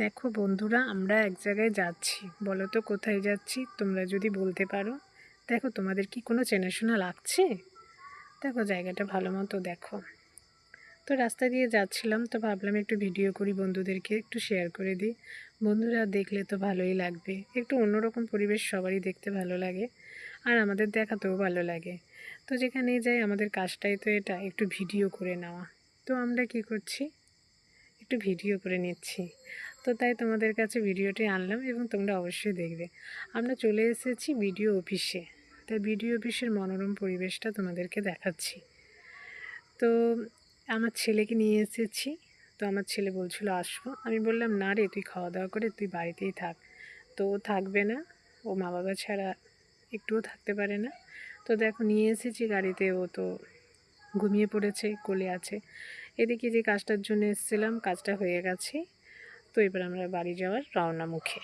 দেখো বন্ধুরা, আমরা এক জায়গায় যাচ্ছি। বলো তো কোথায় যাচ্ছি? তোমরা যদি বলতে পারো। দেখো, তোমাদের কি কোনো চেনাশোনা লাগছে? দেখো, জায়গাটা ভালো মতো দেখো। তো রাস্তা দিয়ে যাচ্ছিলাম, তো ভাবলাম একটু ভিডিও করি, বন্ধুদেরকে একটু শেয়ার করে দিই। বন্ধুরা দেখলে তো ভালোই লাগবে। একটু অন্যরকম পরিবেশ, সবারই দেখতে ভালো লাগে, আর আমাদের দেখাতেও ভালো লাগে। তো যেখানেই যাই, আমাদের কাজটাই তো এটা, একটু ভিডিও করে নেওয়া। তো আমরা কি করছি, একটু ভিডিও করে নিচ্ছি। তো তাই তোমাদের কাছে ভিডিওটি আনলাম এবং তোমরা অবশ্যই দেখবে। আমরা চলে এসেছি বিডিও অফিসে। তাই বিডিও অফিসের মনোরম পরিবেশটা তোমাদেরকে দেখাচ্ছি। তো আমার ছেলেকে নিয়ে এসেছি। তো আমার ছেলে বলছিল আসবো, আমি বললাম না রে, তুই খাওয়া দাওয়া করে তুই বাড়িতেই থাক। তো ও থাকবে না, ও মা বাবা ছাড়া একটুও থাকতে পারে না। তো দেখো, নিয়ে এসেছি গাড়িতে, ও তো ঘুমিয়ে পড়েছে, কোলে আছে। এদিকে যে কাজটার জন্য এসেছিলাম, কাজটা হয়ে গেছে। তো এবার আমরা বাড়ি যাওয়ার রওনা মুখে।